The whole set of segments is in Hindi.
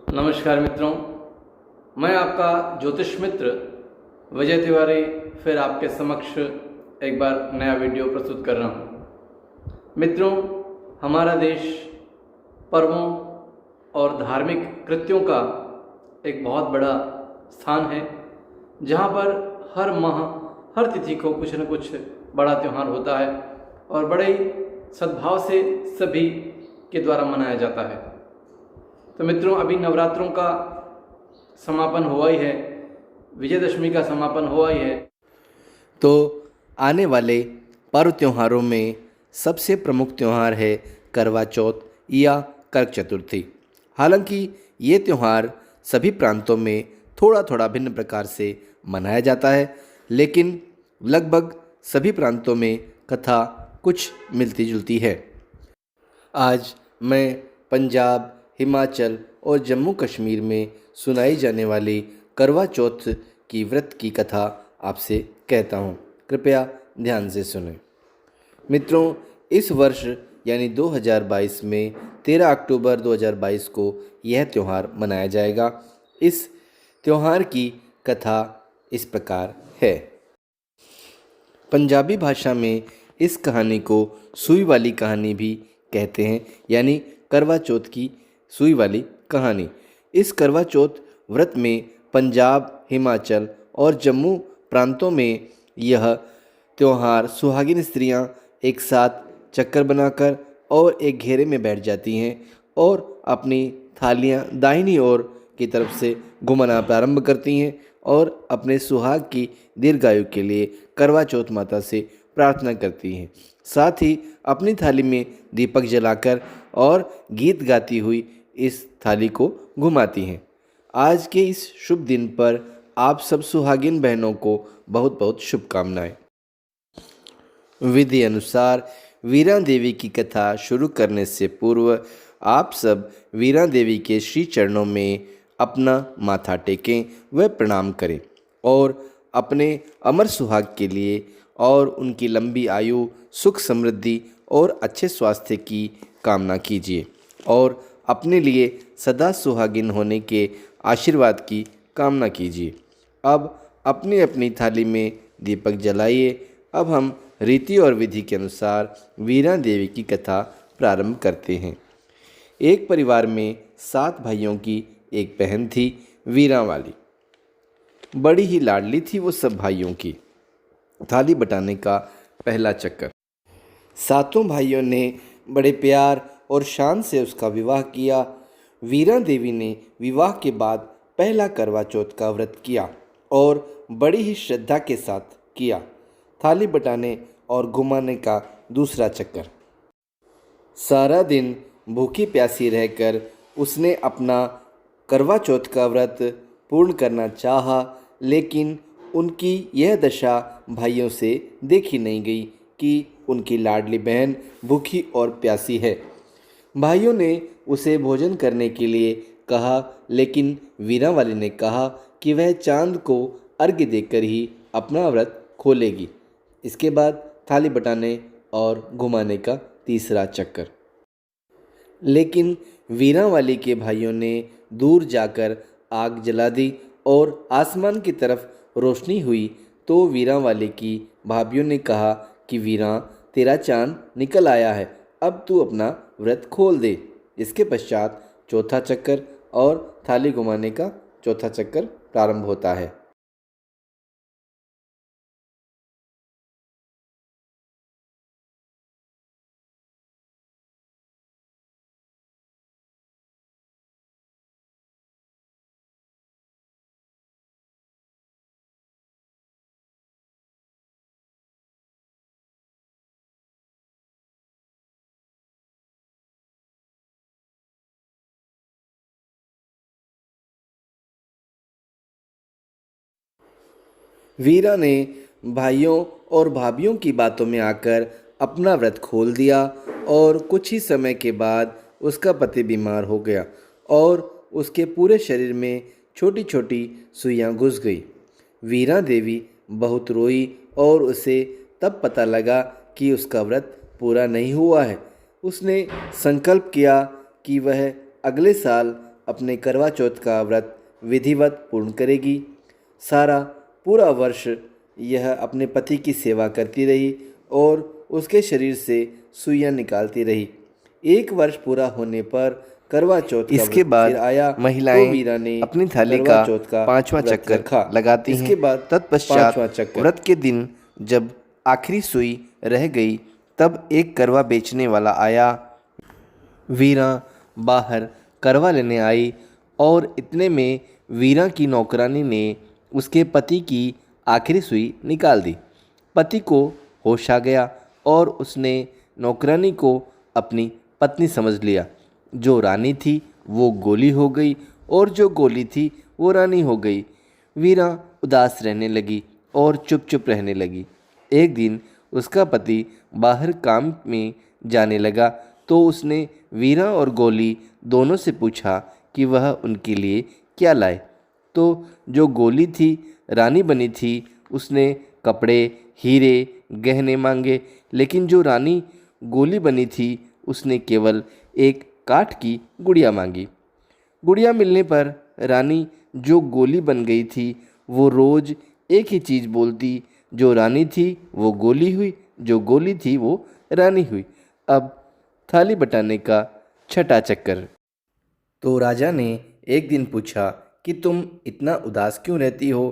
नमस्कार मित्रों, मैं आपका ज्योतिष मित्र विजय तिवारी फिर आपके समक्ष एक बार नया वीडियो प्रस्तुत कर रहा हूँ। मित्रों, हमारा देश पर्वों और धार्मिक कृत्यों का एक बहुत बड़ा स्थान है, जहाँ पर हर माह हर तिथि को कुछ न कुछ बड़ा त्यौहार होता है और बड़े ही सद्भाव से सभी के द्वारा मनाया जाता है। तो मित्रों, अभी नवरात्रों का समापन हुआ ही है, विजयदशमी का समापन हुआ ही है। तो आने वाले पर्व त्योहारों में सबसे प्रमुख त्यौहार है करवा चौथ या करक चतुर्थी। हालांकि ये त्यौहार सभी प्रांतों में थोड़ा थोड़ा भिन्न प्रकार से मनाया जाता है, लेकिन लगभग सभी प्रांतों में कथा कुछ मिलती जुलती है। आज मैं पंजाब, हिमाचल और जम्मू कश्मीर में सुनाई जाने वाली करवा चौथ की व्रत की कथा आपसे कहता हूँ। कृपया ध्यान से सुनें। मित्रों, इस वर्ष यानी 2022 में 13 अक्टूबर 2022 को यह त्यौहार मनाया जाएगा। इस त्यौहार की कथा इस प्रकार है। पंजाबी भाषा में इस कहानी को सुई वाली कहानी भी कहते हैं, यानी करवा चौथ की सुई वाली कहानी। इस करवा चौथ व्रत में पंजाब, हिमाचल और जम्मू प्रांतों में यह त्यौहार सुहागिन स्त्रियां एक साथ चक्कर बनाकर और एक घेरे में बैठ जाती हैं और अपनी थालियां दाहिनी ओर की तरफ से घुमाना प्रारंभ करती हैं और अपने सुहाग की दीर्घायु के लिए करवा चौथ माता से प्रार्थना करती हैं। साथ ही अपनी थाली में दीपक जलाकर और गीत गाती हुई इस थाली को घुमाती हैं। आज के इस शुभ दिन पर आप सब सुहागिन बहनों को बहुत बहुत शुभकामनाएं। विधि अनुसार वीरा देवी की कथा शुरू करने से पूर्व आप सब वीरा देवी के श्री चरणों में अपना माथा टेकें व प्रणाम करें और अपने अमर सुहाग के लिए और उनकी लंबी आयु, सुख समृद्धि और अच्छे स्वास्थ्य की कामना कीजिए और अपने लिए सदा सुहागिन होने के आशीर्वाद की कामना कीजिए। अब अपनी अपनी थाली में दीपक जलाइए। अब हम रीति और विधि के अनुसार वीरा देवी की कथा प्रारंभ करते हैं। एक परिवार में 7 भाइयों की एक बहन थी, वीरा वाली। बड़ी ही लाडली थी वो सब भाइयों की। थाली बटाने का पहला चक्कर। 7 भाइयों ने बड़े प्यार और शान से उसका विवाह किया। वीरा देवी ने विवाह के बाद पहला करवा चौथ का व्रत किया और बड़ी ही श्रद्धा के साथ किया। थाली बटाने और घुमाने का दूसरा चक्कर। सारा दिन भूखी प्यासी रहकर उसने अपना करवा चौथ का व्रत पूर्ण करना चाहा, लेकिन उनकी यह दशा भाइयों से देखी नहीं गई कि उनकी लाडली बहन भूखी और प्यासी है। भाइयों ने उसे भोजन करने के लिए कहा, लेकिन वीरा वाली ने कहा कि वह चांद को अर्घ्य देकर ही अपना व्रत खोलेगी। इसके बाद थाली बटाने और घुमाने का तीसरा चक्कर। लेकिन वीरा वाली के भाइयों ने दूर जाकर आग जला दी और आसमान की तरफ रोशनी हुई तो वीरा वाले की भाभियों ने कहा कि वीरा, तेरा चांद निकल आया है, अब तू अपना व्रत खोल दे। इसके पश्चात चौथा चक्कर और थाली घुमाने का चौथा चक्कर प्रारंभ होता है। वीरा ने भाइयों और भाभियों की बातों में आकर अपना व्रत खोल दिया और कुछ ही समय के बाद उसका पति बीमार हो गया और उसके पूरे शरीर में छोटी छोटी सुइयां घुस गई। वीरा देवी बहुत रोई और उसे तब पता लगा कि उसका व्रत पूरा नहीं हुआ है। उसने संकल्प किया कि वह अगले साल अपने करवा चौथ का व्रत विधिवत पूर्ण करेगी। सारा पूरा वर्ष यह अपने पति की सेवा करती रही और उसके शरीर से सुइयां निकालती रही। 1 वर्ष पूरा होने पर करवा चौथ का इसके व्रत बाद फिर आया महिलाएं तो वीरा ने अपनी थाली करवा का चौथ का 5वां व्रत चक्कर रखा। लगाती इसके हैं। बाद तत्पश्चात 5वां चक्कर। व्रत के दिन जब आखिरी सुई रह गई तब एक करवा बेचने वाला आया। वीरा बाहर करवा लेने आई और इतने में वीरा की नौकरानी ने उसके पति की आखिरी सुई निकाल दी। पति को होश आ गया और उसने नौकरानी को अपनी पत्नी समझ लिया। जो रानी थी वो गोली हो गई और जो गोली थी वो रानी हो गई। वीरा उदास रहने लगी और चुप चुप रहने लगी। एक दिन उसका पति बाहर काम में जाने लगा तो उसने वीरा और गोली दोनों से पूछा कि वह उनके लिए क्या लाए। तो जो गोली थी रानी बनी थी, उसने कपड़े, हीरे, गहने मांगे, लेकिन जो रानी गोली बनी थी उसने केवल एक काठ की गुड़िया मांगी। गुड़िया मिलने पर रानी जो गोली बन गई थी वो रोज़ एक ही चीज़ बोलती, जो रानी थी वो गोली हुई, जो गोली थी वो रानी हुई। अब थाली बटाने का 6वां चक्कर। तो राजा ने एक दिन पूछा कि तुम इतना उदास क्यों रहती हो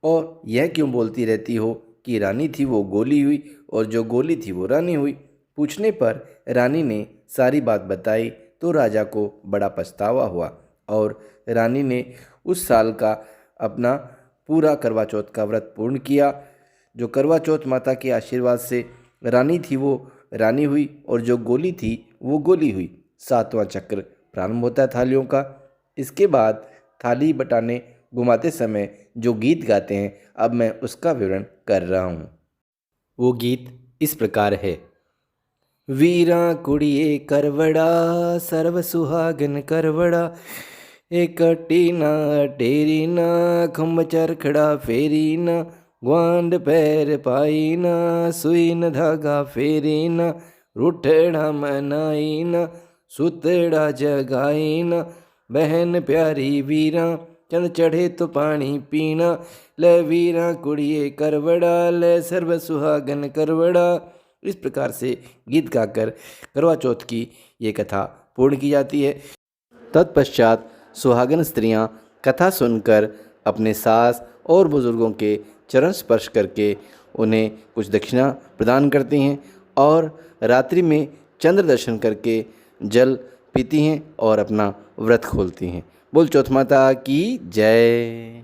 और यह क्यों बोलती रहती हो कि रानी थी वो गोली हुई और जो गोली थी वो रानी हुई। पूछने पर रानी ने सारी बात बताई तो राजा को बड़ा पछतावा हुआ और रानी ने उस साल का अपना पूरा करवा चौथ का व्रत पूर्ण किया। जो करवा चौथ माता के आशीर्वाद से रानी थी वो रानी हुई और जो गोली थी वो गोली हुई। 7वां चक्र प्रारंभ होता है थालियों का। इसके बाद थाली बटाने घुमाते समय जो गीत गाते हैं, अब मैं उसका विवरण कर रहा हूँ। वो गीत इस प्रकार है। वीरा कुड़िए करवड़ा सर्व सुहागन करवड़ा, एक टीना टेरी ना खम्ब चरखड़ा फेरी ना, ग्वांड पैर पाई ना सुई न धागा फेरी ना, रूठड़ा मनाई ना सुतड़ा जगाई ना, बहन प्यारी वीरा चंद चढ़े तो पानी पीना, ले वीरा कुड़िए करवड़ा ले सर्व सुहागन करवड़ा। इस प्रकार से गीत गाकर करवा चौथ की ये कथा पूर्ण की जाती है। तत्पश्चात सुहागन स्त्रियां कथा सुनकर अपने सास और बुजुर्गों के चरण स्पर्श करके उन्हें कुछ दक्षिणा प्रदान करती हैं और रात्रि में चंद्र दर्शन करके जल पीती हैं और अपना व्रत खोलती हैं। बोल चौथ माता की जय।